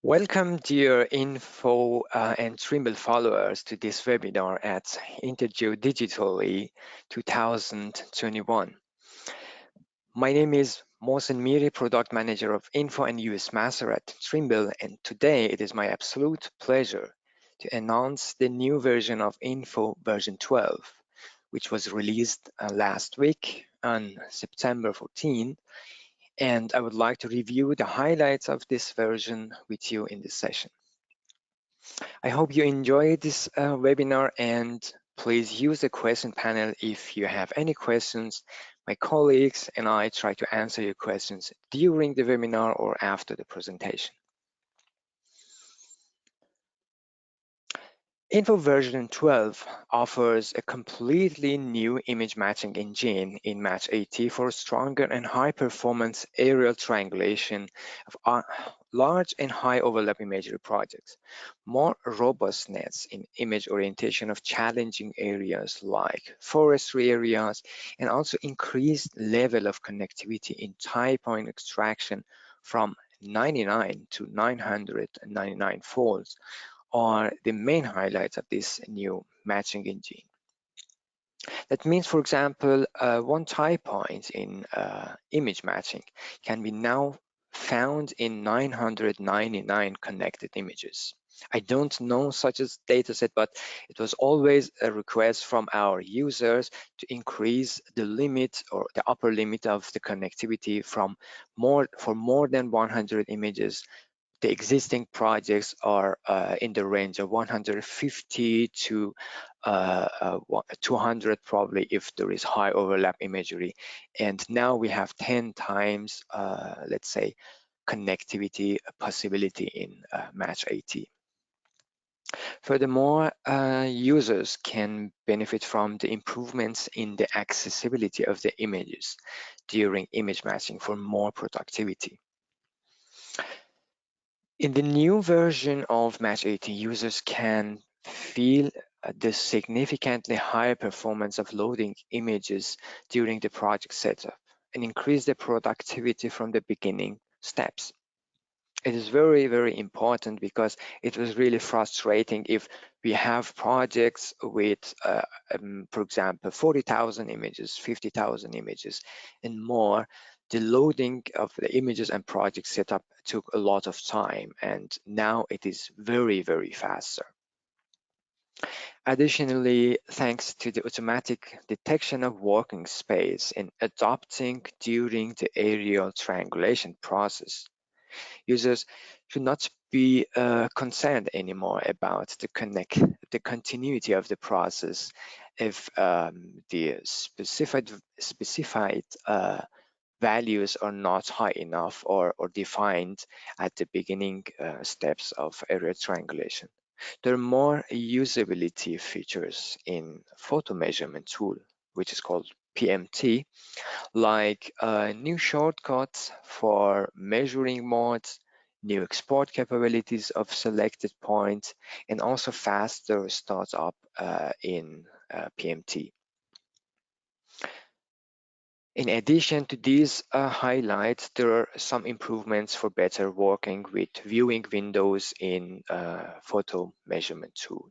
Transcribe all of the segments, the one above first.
Welcome, dear Info and Trimble followers, to this webinar at Interview Digitally 2021. My name is Mohsen Miri, Product Manager of Info and US Master at Trimble, and today it is my absolute pleasure to announce the new version of Info version 12, which was released last week on September 14. And I would like to review the highlights of this version with you in this session. I hope you enjoyed this webinar, and please use the question panel if you have any questions. My colleagues and I try to answer your questions during the webinar or after the presentation. Info version 12 offers a completely new image matching engine in Match AT for stronger and high performance aerial triangulation of large and high overlap imagery projects, more robustness in image orientation of challenging areas like forestry areas, and also increased level of connectivity in tie point extraction from 99 to 999 folds are the main highlights of this new matching engine. That means, for example, one tie point in image matching can be now found in 999 connected images. I don't know such a dataset, but it was always a request from our users to increase the limit or the upper limit of the connectivity for more than 100 images. The existing projects are in the range of 150 to 200 probably if there is high overlap imagery. And now we have 10 times, let's say, connectivity possibility in Match AT. Furthermore, users can benefit from the improvements in the accessibility of the images during image matching for more productivity. In the new version of Match AT, users can feel the significantly higher performance of loading images during the project setup and increase the productivity from the beginning steps. It is very, very important because it was really frustrating if we have projects with, for example, 40,000 images, 50,000 images and more. The loading of the images and project setup took a lot of time, and now it is very, very faster. Additionally, thanks to the automatic detection of working space and adopting during the aerial triangulation process, users should not be concerned anymore about the continuity of the process if the specified values are not high enough or defined at the beginning steps of area triangulation. There are more usability features in photo measurement tool, which is called PMT, like new shortcuts for measuring modes, new export capabilities of selected points, and also faster startup in PMT. In addition to these highlights, there are some improvements for better working with viewing windows in photo measurement tool.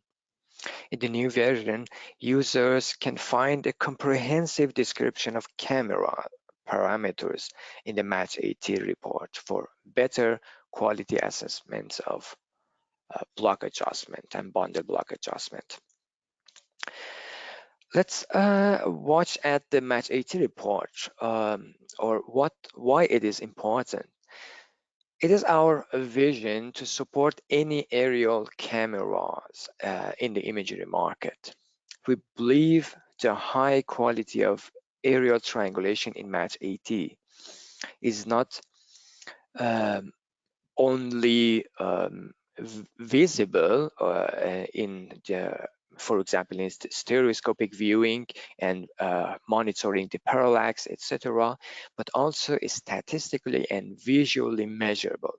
In the new version, users can find a comprehensive description of camera parameters in the Match AT report for better quality assessments of block adjustment and bundle block adjustment. Let's watch at the Match AT report or why it is important. It is our vision to support any aerial cameras in the imagery market. We believe the high quality of aerial triangulation in Match AT is not only visible in the, for example, in stereoscopic viewing and monitoring the parallax, etc., but also is statistically and visually measurable.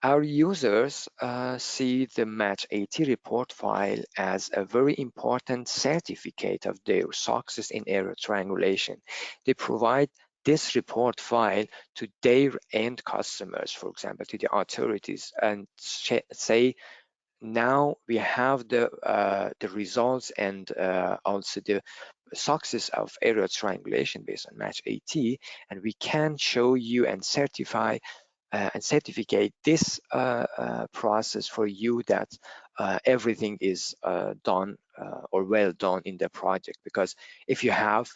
Our users see the Match AT report file as a very important certificate of their success in aerial triangulation. They provide this report file to their end customers, for example, to the authorities, and say, now we have the results and also the success of aerial triangulation based on match AT, and we can show you and certify and certificate this process for you, that everything is done or well done in the project. Because if you have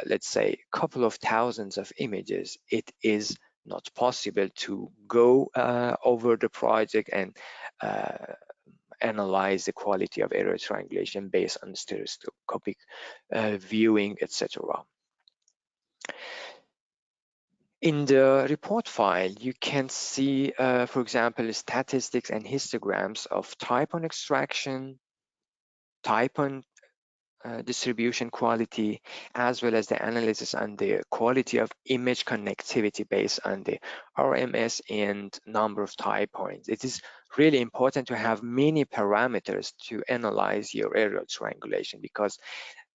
let's say a couple of thousands of images, it is not possible to go over the project and analyze the quality of aerial triangulation based on stereoscopic viewing, etc. In the report file, you can see, for example, statistics and histograms of type-on extraction, type-on distribution quality, as well as the analysis on the quality of image connectivity based on the RMS and number of type points. It is really important to have many parameters to analyze your aerial triangulation, because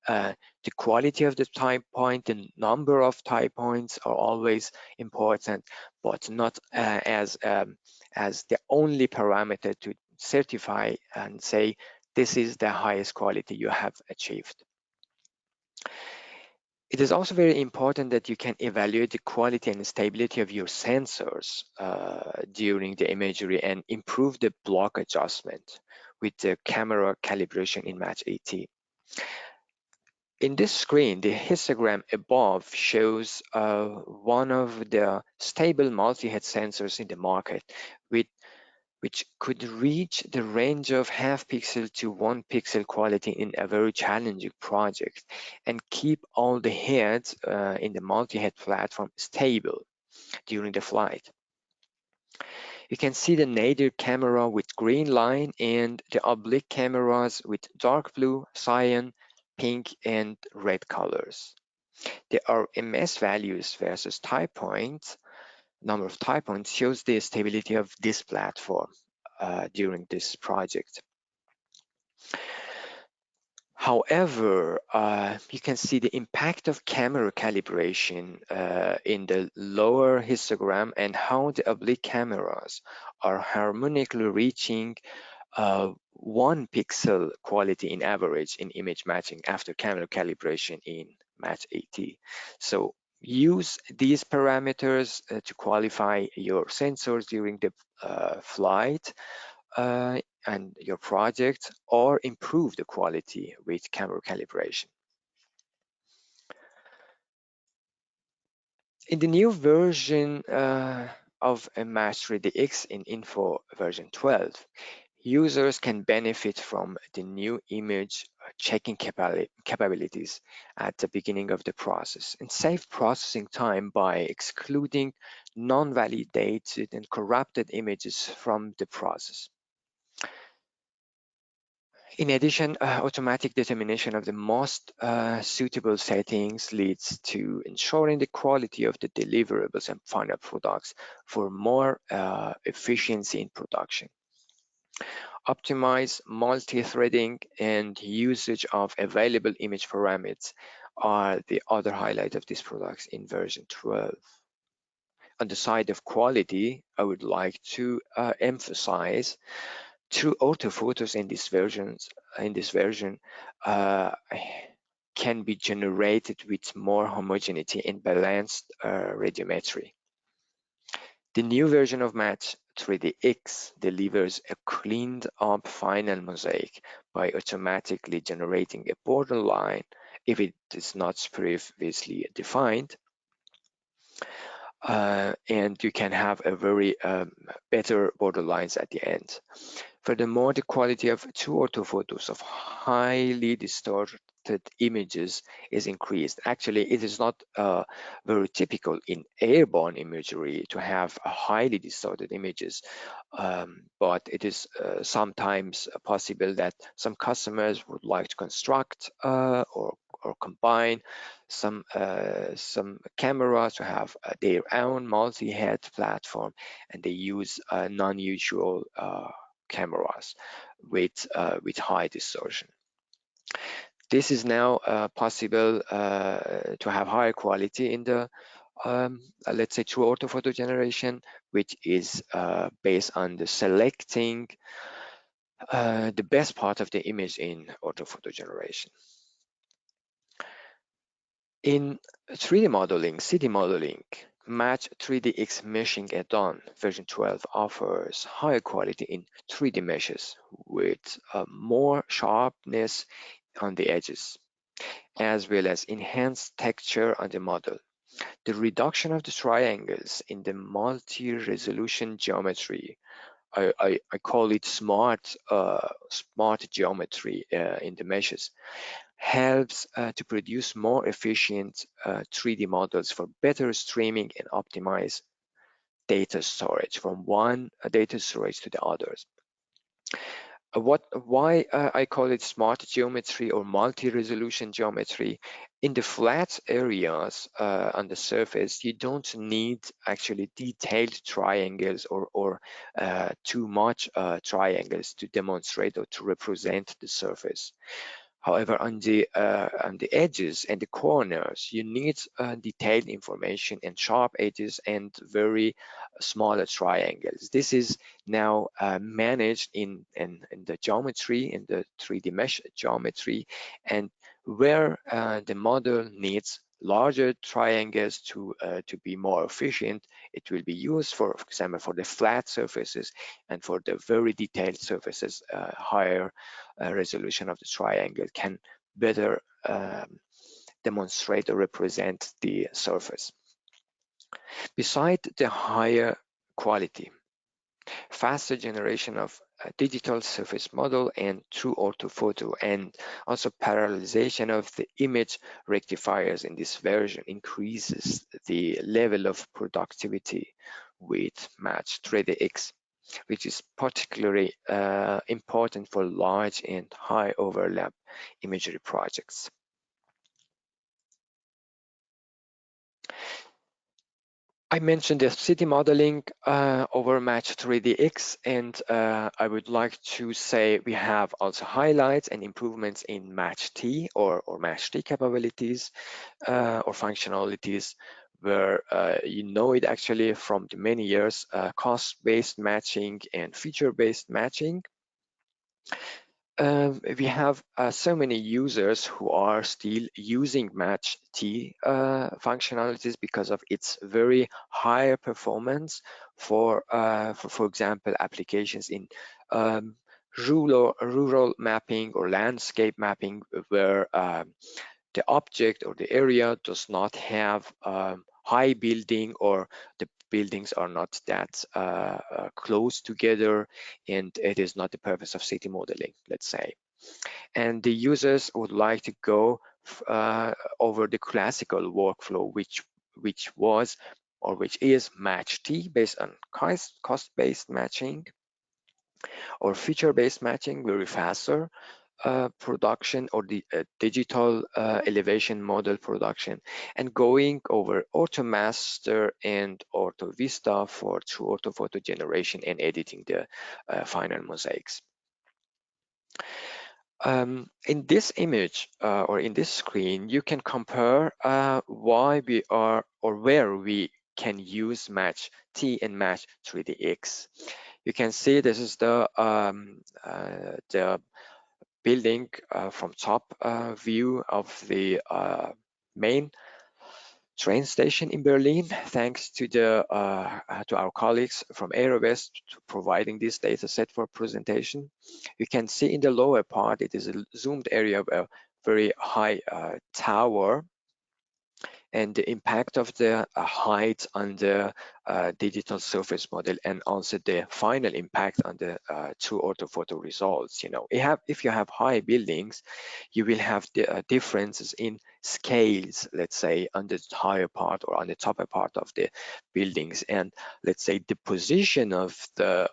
the quality of the type point, the number of type points are always important, but not as the only parameter to certify and say this is the highest quality you have achieved. It is also very important that you can evaluate the quality and stability of your sensors during the imagery and improve the block adjustment with the camera calibration in Match AT. In this screen, the histogram above shows one of the stable multi-head sensors in the market, which could reach the range of half pixel to 1 pixel quality in a very challenging project and keep all the heads in the multi-head platform stable during the flight. You can see the nadir camera with green line and the oblique cameras with dark blue, cyan, pink, and red colors. The RMS values versus type points, number of type points, shows the stability of this platform during this project. However, you can see the impact of camera calibration in the lower histogram and how the oblique cameras are harmonically reaching 1 pixel quality in average in image matching after camera calibration in Match AT. So use these parameters to qualify your sensors during the flight and your project, or improve the quality with camera calibration. In the new version of Match 3DX in Inpho version 12, users can benefit from the new image checking capabilities at the beginning of the process and save processing time by excluding non-validated and corrupted images from the process. In addition, automatic determination of the most suitable settings leads to ensuring the quality of the deliverables and final products for more efficiency in production. Optimize multi-threading and usage of available image parameters are the other highlight of these products in version 12. On the side of quality, I would like to emphasize through orthophotos in this version can be generated with more homogeneity and balanced radiometry. The new version of Match 3DX delivers a cleaned up final mosaic by automatically generating a borderline if it is not previously defined. And you can have a very better borderlines at the end. Furthermore, the quality of two orthophotos of highly distorted images is increased. Actually, it is not very typical in airborne imagery to have highly distorted images, but it is sometimes possible that some customers would like to construct or combine some cameras to have their own multi-head platform, and they use non-usual cameras with high distortion. This is now possible to have higher quality in the let's say true orthophoto generation, which is based on the selecting the best part of the image in orthophoto generation. In 3D modeling, CD modeling, Match 3DX Meshing add-on version 12 offers higher quality in 3D meshes with more sharpness on the edges, as well as enhanced texture on the model. The reduction of the triangles in the multi-resolution geometry, I call it smart geometry in the meshes, helps to produce more efficient 3D models for better streaming and optimize data storage from one data storage to the others. Why I call it smart geometry or multi-resolution geometry? In the flat areas on the surface, you don't need actually detailed triangles or too much triangles to demonstrate or to represent the surface. However, on the edges and the corners, you need detailed information and sharp edges and very smaller triangles. This is now managed in the geometry, in the 3D mesh geometry, and where the model needs larger triangles to be more efficient, it will be used for example, for the flat surfaces, and for the very detailed surfaces, higher resolution of the triangle can better demonstrate or represent the surface. Beside the higher quality, faster generation of digital surface model and true orthophoto, and also parallelization of the image rectifiers in this version increases the level of productivity with Match 3DX, which is particularly important for large and high overlap imagery projects. I mentioned the city modeling over Match 3DX, and I would like to say we have also highlights and improvements in Match T or Match T capabilities or functionalities, where you know it actually from the many years, cost-based matching and feature-based matching. We have so many users who are still using Match T functionalities because of its very high performance for example, applications in rural mapping or landscape mapping, where the object or the area does not have high building, or the buildings are not that close together, and it is not the purpose of city modeling, let's say. And the users would like to go over the classical workflow, which was or which is Match T, based on cost-based matching or feature-based matching, very faster production, or the digital elevation model production, and going over DPMaster and OrthoVista for true orthophoto generation and editing the final mosaics. In this image or in this screen, you can compare why we are or where we can use Match T and Match 3DX. You can see this is the building from top view of the main train station in Berlin, thanks to our colleagues from Aerowest providing this data set for presentation. You can see in the lower part, it is a zoomed area of a very high tower, and the impact of the height on the digital surface model, and also the final impact on the true orthophoto results. You know, if you have high buildings, you will have the differences in scales, let's say, on the higher part or on the upper part of the buildings, and let's say the position of the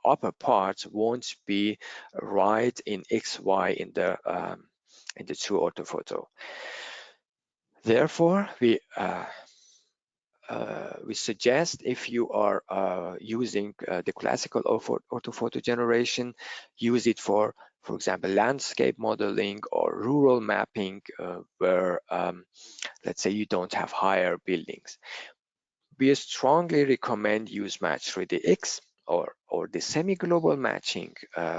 upper parts won't be right in XY in the true orthophoto. Therefore, we suggest, if you are using the classical orthophoto generation, use it for for example, landscape modeling or rural mapping, where let's say you don't have higher buildings. We strongly recommend use Match 3DX or the semi-global matching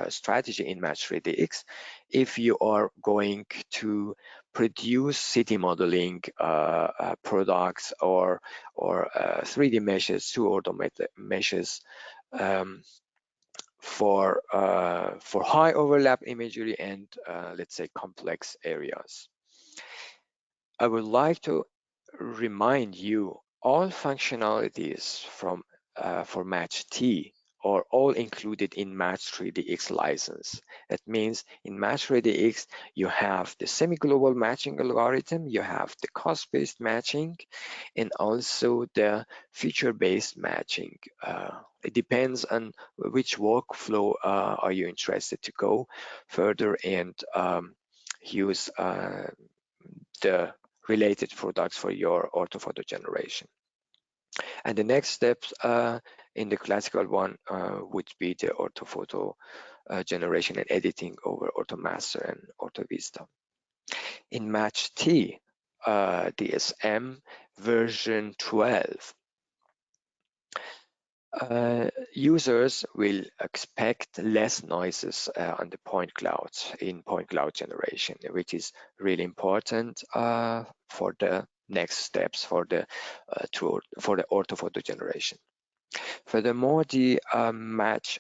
strategy in Match 3DX if you are going to produce city modeling products or 3D meshes, 2 order meshes for high overlap imagery and let's say complex areas. I would like to remind you all functionalities from for Match T are all included in Match 3DX license. That means in Match 3DX, you have the semi-global matching algorithm, you have the cost-based matching, and also the feature-based matching. It depends on which workflow are you interested to go further and use the related products for your orthophoto generation. And the next steps in the classical one would be the orthophoto generation and editing over Orthomaster and Orthovista. In Match T, DSM version 12, users will expect less noises on the point clouds in point cloud generation, which is really important for the next steps for the orthophoto generation. Furthermore, the match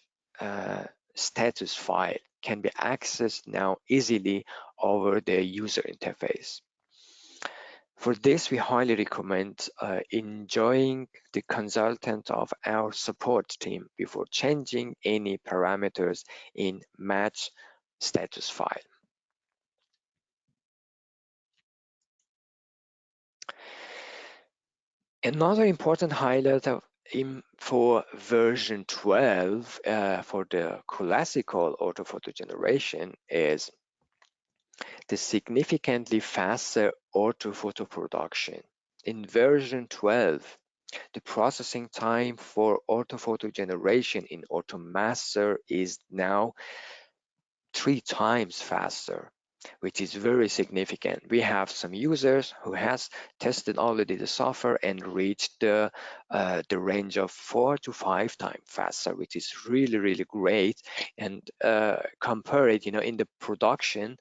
status file can be accessed now easily over the user interface. For this, we highly recommend enjoying the consultant of our support team before changing any parameters in match status file. Another important highlight of Inpho version 12 for the classical orthophoto generation is the significantly faster orthophoto production. In version 12, the processing time for orthophoto generation in Orthomaster is now 3 times faster, which is very significant. We have some users who has tested already the software and reached the range of 4 to 5 times faster, which is really great. And compare it, in the production,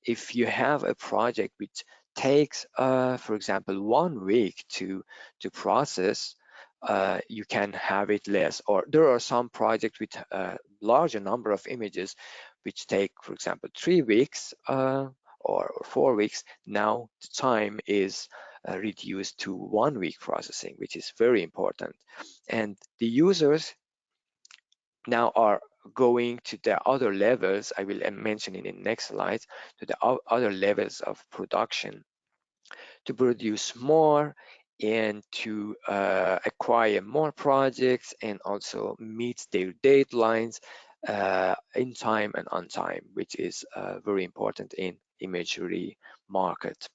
if you have a project which takes, for example, 1 week to process, you can have it less. Or there are some projects with a larger number of images which take, for example, 3 weeks or 4 weeks. Now the time is reduced to 1 week processing, which is very important. And the users now are going to the other levels. I will mention in the next slide, to the other levels of production to produce more and to acquire more projects and also meet their deadlines in time and on time, which is very important in imagery market.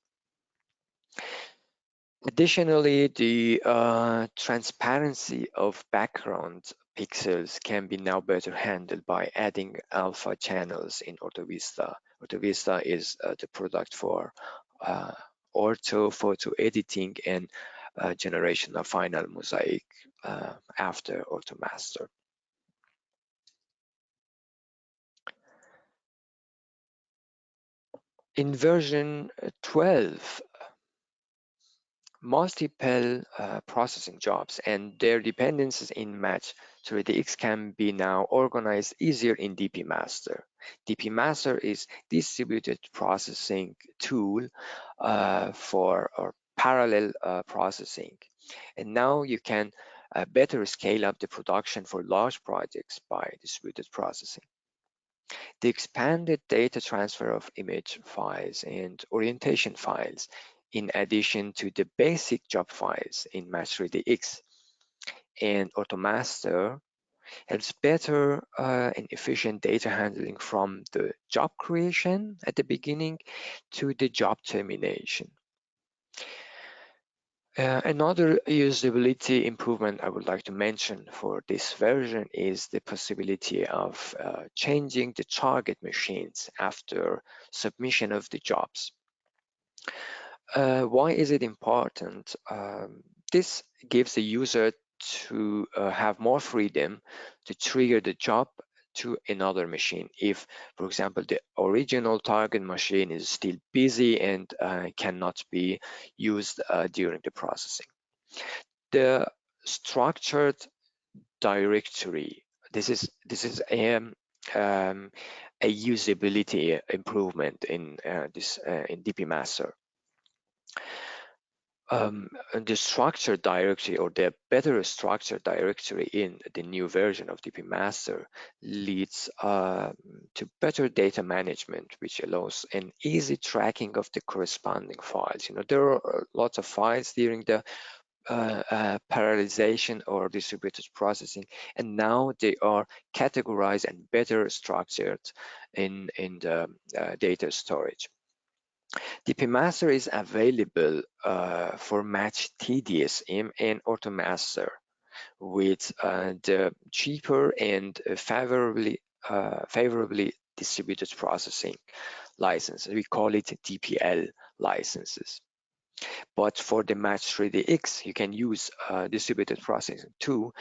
Additionally, the transparency of background pixels can be now better handled by adding alpha channels in Orthovista. Orthovista is the product for orthophoto editing and generation of final mosaic after Orthomaster. In version 12, multiple processing jobs and their dependencies in Match 3DX can be now organized easier in DPMaster. DPMaster is distributed processing tool for parallel processing. And now you can better scale up the production for large projects by distributed processing. The expanded data transfer of image files and orientation files, in addition to the basic job files in Match 3DX and Orthomaster, helps better and efficient data handling from the job creation at the beginning to the job termination. Another usability improvement I would like to mention for this version is the possibility of changing the target machines after submission of the jobs. Why is it important? This gives the user to have more freedom to trigger the job to another machine if, for example, the original target machine is still busy and cannot be used during the processing. The structured directory. This is a usability improvement in this in DPMaster. And the structured directory, or the better structured directory in the new version of DPMaster, leads to better data management, which allows an easy tracking of the corresponding files. You know, there are lots of files during the parallelization or distributed processing, and now they are categorized and better structured in the data storage. DPMaster is available for Match TDSM and AutoMaster with the cheaper and favorably distributed processing license. We call it DPL licenses. But for the Match 3DX, you can use distributed processing too,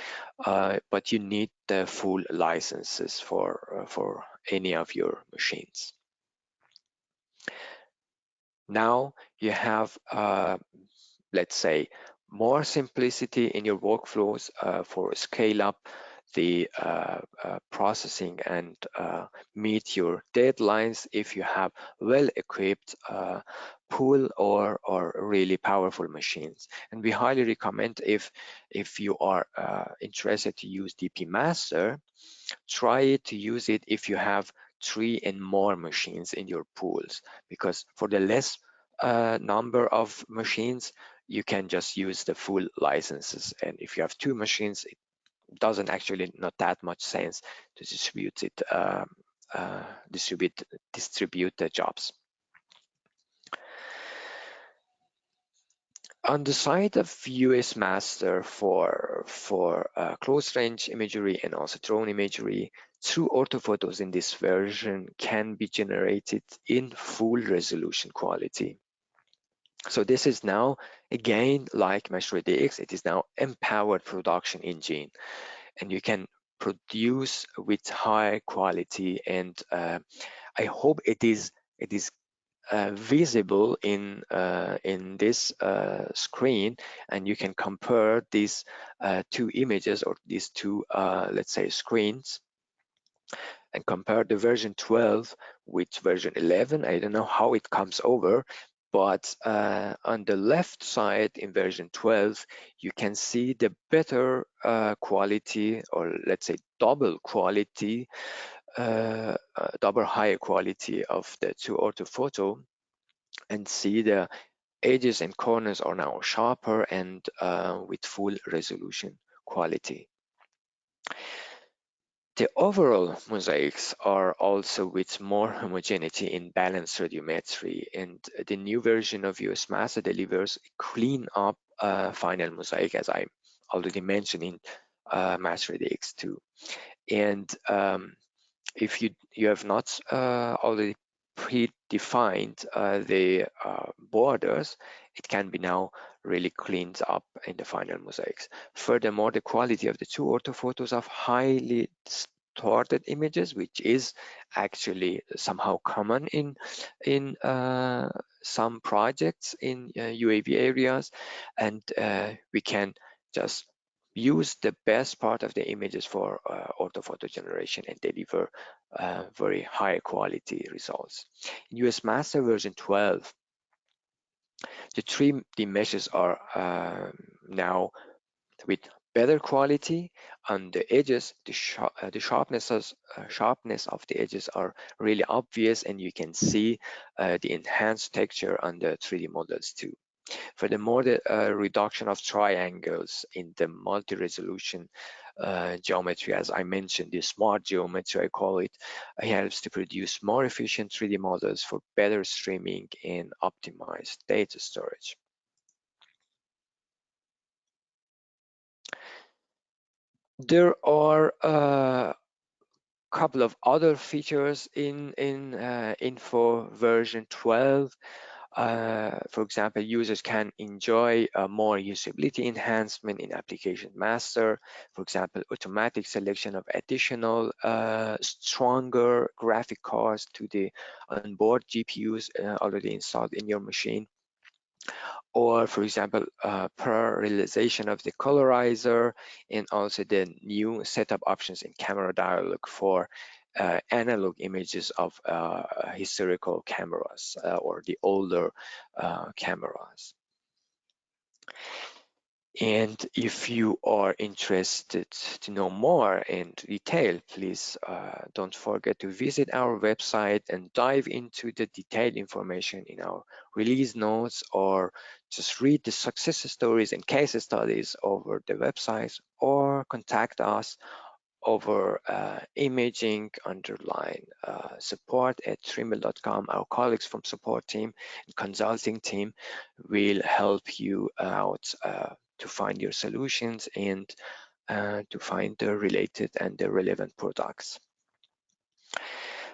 but you need the full licenses for any of your machines. Now you have, let's say, more simplicity in your workflows for scale up the processing and meet your deadlines if you have well-equipped pool or really powerful machines. And we highly recommend, if you are interested to use DPMaster, try to use it if you have 3 and more machines in your pools, because for the less number of machines, you can just use the full licenses. And if you have 2 machines, it doesn't actually not that much sense to distribute it, distribute the jobs. On the side of USmaster for close range imagery and also drone imagery, two orthophotos in this version can be generated in full resolution quality. So this is now, again, like Mesh 3DX, it is now empowered production engine, and you can produce with high quality. And I hope it is visible in this screen, and you can compare these two images, or these two let's say screens, and compare the version 12 with version 11. I don't know how it comes over, but on the left side in version 12, you can see the better quality, or let's say double quality, double higher quality of the two orthophoto, and see the edges and corners are now sharper and with full resolution quality. The overall mosaics are also with more homogeneity in balanced radiometry, and the new version of USmaster delivers clean up final mosaic, as I already mentioned in Master DX2. And if you have not already predefined the borders, it can be now really cleaned up in the final mosaics. Furthermore, the quality of the two orthophotos of highly distorted images, which is actually somehow common in some projects in UAV areas, and we can just use the best part of the images for orthophoto generation and deliver very high quality results. In USmaster version 12, the 3D meshes are now with better quality on the edges. The sharpness of the edges are really obvious, and you can see the enhanced texture on the 3D models too. Furthermore, the reduction of triangles in the multi-resolution geometry, as I mentioned, the smart geometry, I call it, helps to produce more efficient 3D models for better streaming and optimized data storage. There are a couple of other features in Inpho version 12. For example, users can enjoy more usability enhancement in Application Master. For example, automatic selection of additional stronger graphic cards to the onboard GPUs already installed in your machine. Or for example, parallelization of the colorizer, and also the new setup options in camera dialog for analog images of historical cameras or the older cameras. And if you are interested to know more in detail, please don't forget to visit our website and dive into the detailed information in our release notes, or just read the success stories and case studies over the website, or contact us over imaging support at trimble.com. Our colleagues from support team and consulting team will help you out to find your solutions and to find the related and the relevant products.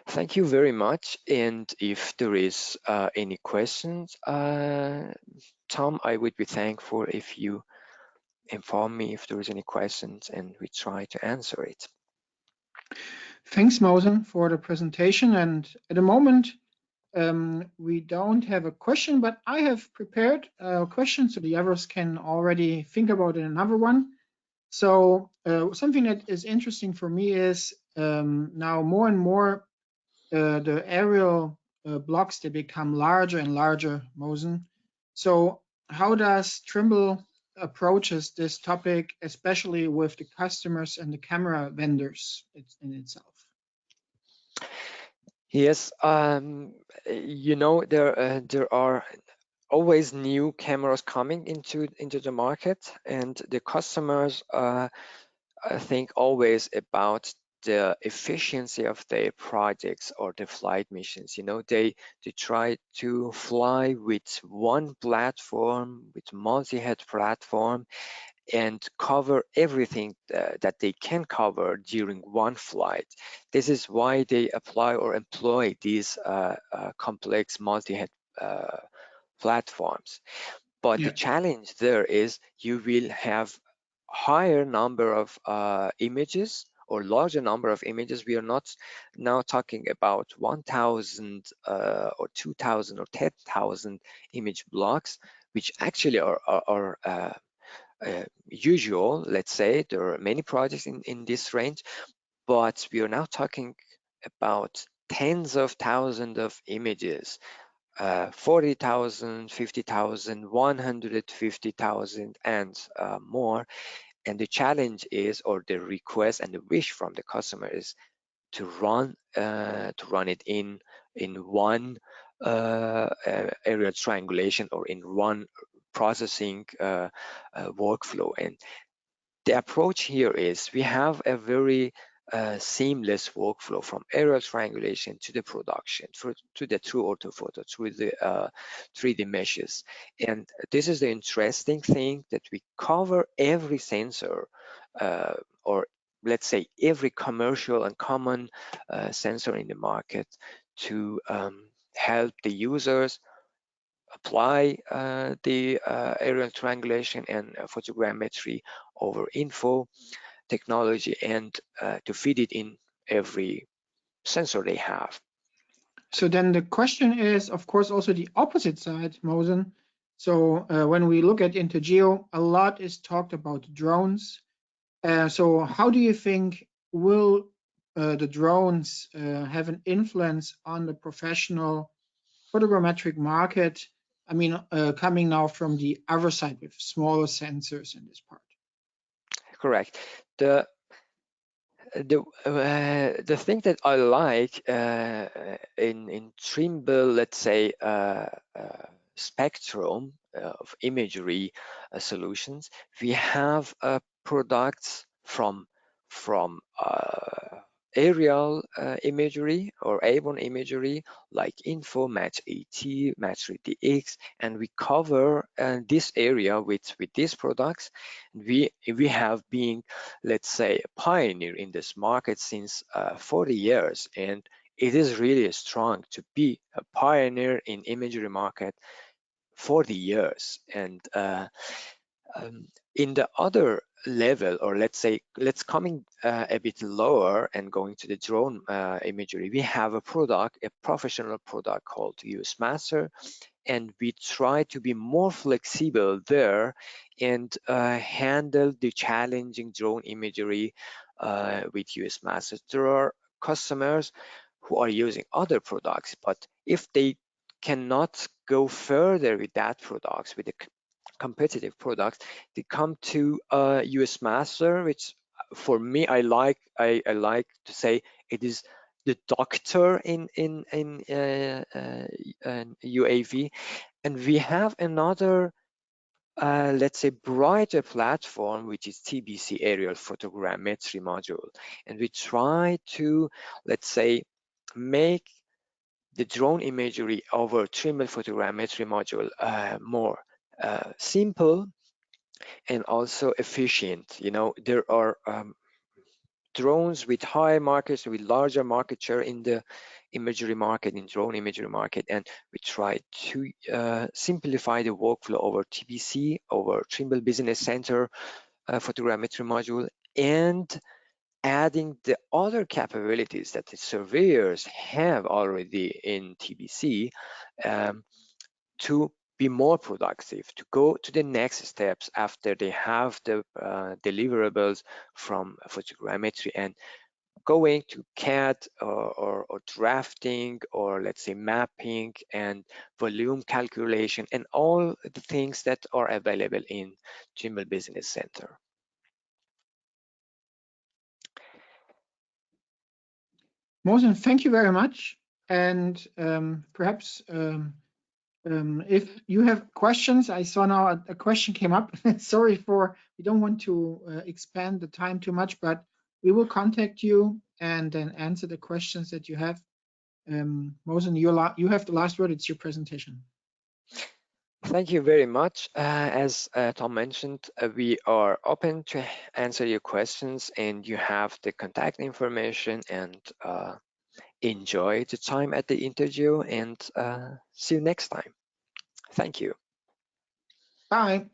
Thank you very much. And if there is any questions, Tom, I would be thankful if you inform me if there is any questions and we try to answer it. Thanks, Mosen, for the presentation. And at the moment, we don't have a question, but I have prepared a question so the others can already think about another one. So something that is interesting for me is now more and more the aerial blocks, they become larger and larger, Mosen. So how does Trimble approaches this topic, especially with the customers and the camera vendors in itself? Yes, you know, there are always new cameras coming into the market, and the customers think always about the efficiency of their projects or the flight missions. You know, they try to fly with one platform, with multi-head platform, and cover everything that they can cover during one flight. This is why they apply or employ these complex multi-head platforms. But the challenge there is you will have higher number of images or larger number of images. We are not now talking about 1,000 or 2,000 or 10,000 image blocks, which actually are usual. Let's say there are many projects in this range, but we are now talking about tens of thousands of images, 40,000, 50,000, 150,000, and more. And the challenge is, or the request and the wish from the customer is to run it in one aerial triangulation or in one processing workflow. And the approach here is we have a very seamless workflow from aerial triangulation to the production, to the true orthophoto, through the 3D meshes. And this is the interesting thing, that we cover every sensor, or let's say every commercial and common sensor in the market, to help the users apply the aerial triangulation and photogrammetry over Inpho technology, and to feed it in every sensor they have. So then the question is, of course, also the opposite side, Mosen. So when we look at InterGeo, a lot is talked about drones. So how do you think will the drones have an influence on the professional photogrammetric market? I mean, coming now from the other side with smaller sensors in this part. Correct. The thing that I like in Trimble, let's say, spectrum of imagery solutions, we have products from aerial imagery or airborne imagery like Inpho, Match AT, Match 3DX, and we cover this area with these products. We have been, let's say, a pioneer in this market since 40 years, and it is really strong to be a pioneer in imagery market 40 years. And in the other level, or let's say, let's coming a bit lower and going to the drone imagery, we have a product, a professional product called DPMaster, and we try to be more flexible there and handle the challenging drone imagery with DPMaster. There are customers who are using other products, but if they cannot go further with that products, with the competitive products, they come to DPMaster, which for me, I like to say it is the doctor in UAV. And we have another, let's say, brighter platform, which is TBC aerial photogrammetry module. And we try to, let's say, make the drone imagery over thermal photogrammetry module more simple and also efficient. You know, there are drones with high markets, with larger market share in the imagery market, in drone imagery market, and we try to simplify the workflow over TBC, over Trimble Business Center photogrammetry module, and adding the other capabilities that the surveyors have already in TBC to be more productive, to go to the next steps after they have the deliverables from photogrammetry and going to CAD or drafting, or let's say mapping and volume calculation, and all the things that are available in Trimble Business Center. Mohsen, thank you very much. And perhaps if you have questions, I saw now a question came up. Sorry we don't want to expand the time too much, but we will contact you and then answer the questions that you have. Mohsen, you have the last word. It's your presentation. Thank you very much. As Tom mentioned, we are open to answer your questions, and you have the contact information, and enjoy the time at the interview, and see you next time. Thank you. Bye.